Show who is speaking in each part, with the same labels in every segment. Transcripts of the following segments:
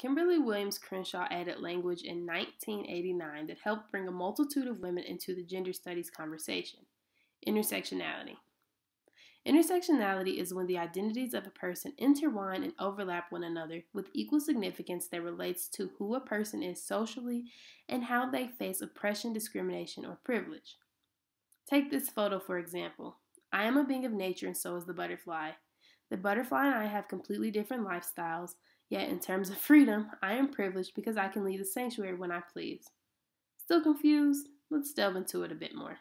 Speaker 1: Kimberly Williams Crenshaw added language in 1989 that helped bring a multitude of women into the gender studies conversation. Intersectionality. Intersectionality is when the identities of a person intertwine and overlap one another with equal significance that relates to who a person is socially and how they face oppression, discrimination, or privilege. Take this photo for example. I am a being of nature and so is the butterfly. The butterfly and I have completely different lifestyles, yet in terms of freedom, I am privileged because I can leave the sanctuary when I please. Still confused? Let's delve into it a bit more.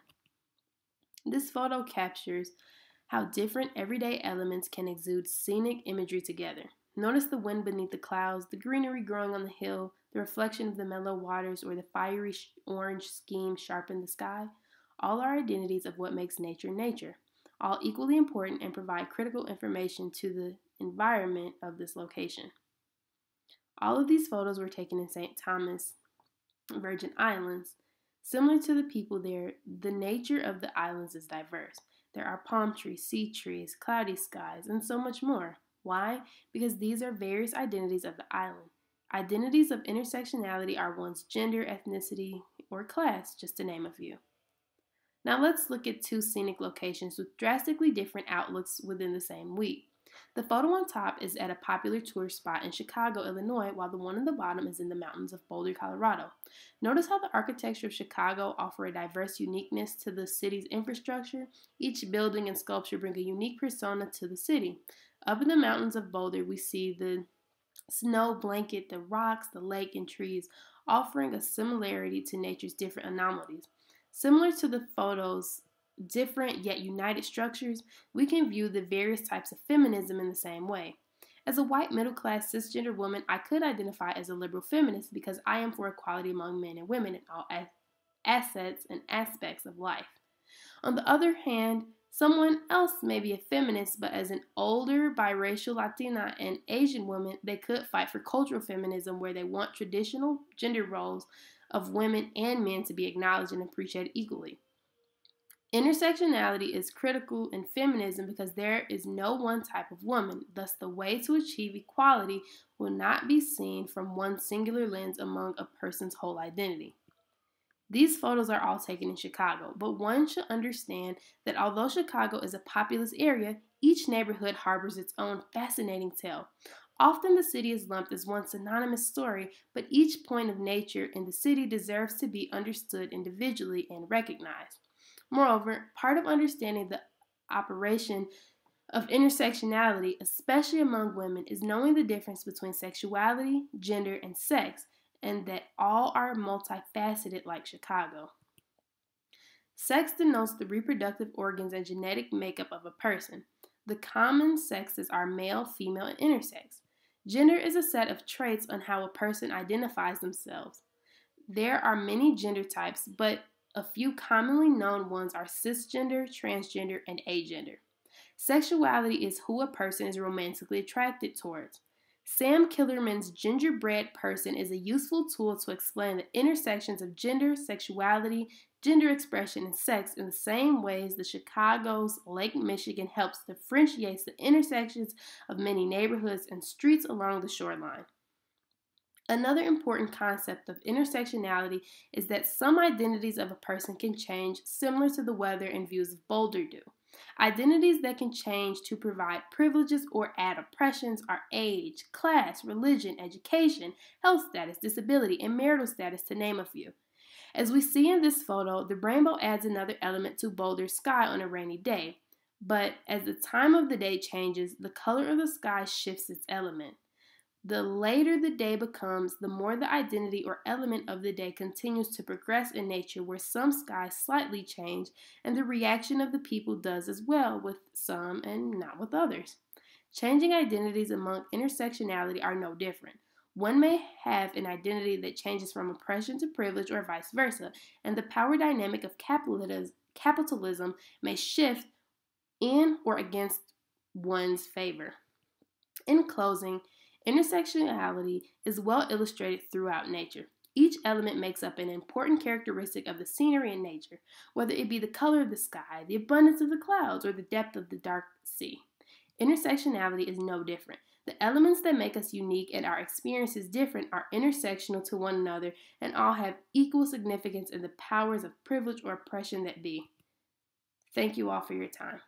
Speaker 1: This photo captures how different everyday elements can exude scenic imagery together. Notice the wind beneath the clouds, the greenery growing on the hill, the reflection of the mellow waters, or the fiery orange scheme sharpen the sky. All are identities of what makes nature nature, all equally important and provide critical information to the environment of this location. All of these photos were taken in St. Thomas, Virgin Islands. Similar to the people there, the nature of the islands is diverse. There are palm trees, sea trees, cloudy skies, and so much more. Why? Because these are various identities of the island. Identities of intersectionality are one's gender, ethnicity, or class, just to name a few. Now let's look at two scenic locations with drastically different outlooks within the same week. The photo on top is at a popular tourist spot in Chicago, Illinois, while the one on the bottom is in the mountains of Boulder, Colorado. Notice how the architecture of Chicago offers a diverse uniqueness to the city's infrastructure. Each building and sculpture bring a unique persona to the city. Up in the mountains of Boulder, we see the snow blanket, the rocks, the lake, and trees, offering a similarity to nature's different anomalies. Similar to the photo's different yet united structures, we can view the various types of feminism in the same way. As a white middle-class cisgender woman, I could identify as a liberal feminist because I am for equality among men and women in all assets and aspects of life. On the other hand, someone else may be a feminist, but as an older, biracial Latina and Asian woman, they could fight for cultural feminism where they want traditional gender roles of women and men to be acknowledged and appreciated equally. Intersectionality is critical in feminism because there is no one type of woman, thus the way to achieve equality will not be seen from one singular lens among a person's whole identity. These photos are all taken in Chicago, but one should understand that although Chicago is a populous area, each neighborhood harbors its own fascinating tale. Often the city is lumped as one synonymous story, but each point of nature in the city deserves to be understood individually and recognized. Moreover, part of understanding the operation of intersectionality, especially among women, is knowing the difference between sexuality, gender, and sex, and that all are multifaceted like Chicago. Sex denotes the reproductive organs and genetic makeup of a person. The common sexes are male, female, and intersex. Gender is a set of traits on how a person identifies themselves. There are many gender types, but a few commonly known ones are cisgender, transgender, and agender. Sexuality is who a person is romantically attracted towards. Sam Killerman's Gingerbread Person is a useful tool to explain the intersections of gender, sexuality, gender expression, and sex in the same ways the Chicago's Lake Michigan helps differentiate the intersections of many neighborhoods and streets along the shoreline. Another important concept of intersectionality is that some identities of a person can change similar to the weather and views of Boulder do. Identities that can change to provide privileges or add oppressions are age, class, religion, education, health status, disability, and marital status, to name a few. As we see in this photo, the rainbow adds another element to Boulder's sky on a rainy day. But as the time of the day changes, the color of the sky shifts its element. The later the day becomes, the more the identity or element of the day continues to progress in nature, where some skies slightly change, and the reaction of the people does as well, with some and not with others. Changing identities among intersectionality are no different. One may have an identity that changes from oppression to privilege or vice versa, and the power dynamic of capitalism may shift in or against one's favor. In closing, intersectionality is well illustrated throughout nature. Each element makes up an important characteristic of the scenery in nature, whether it be the color of the sky, the abundance of the clouds, or the depth of the dark sea. Intersectionality is no different. The elements that make us unique and our experiences different are intersectional to one another and all have equal significance in the powers of privilege or oppression that be. Thank you all for your time.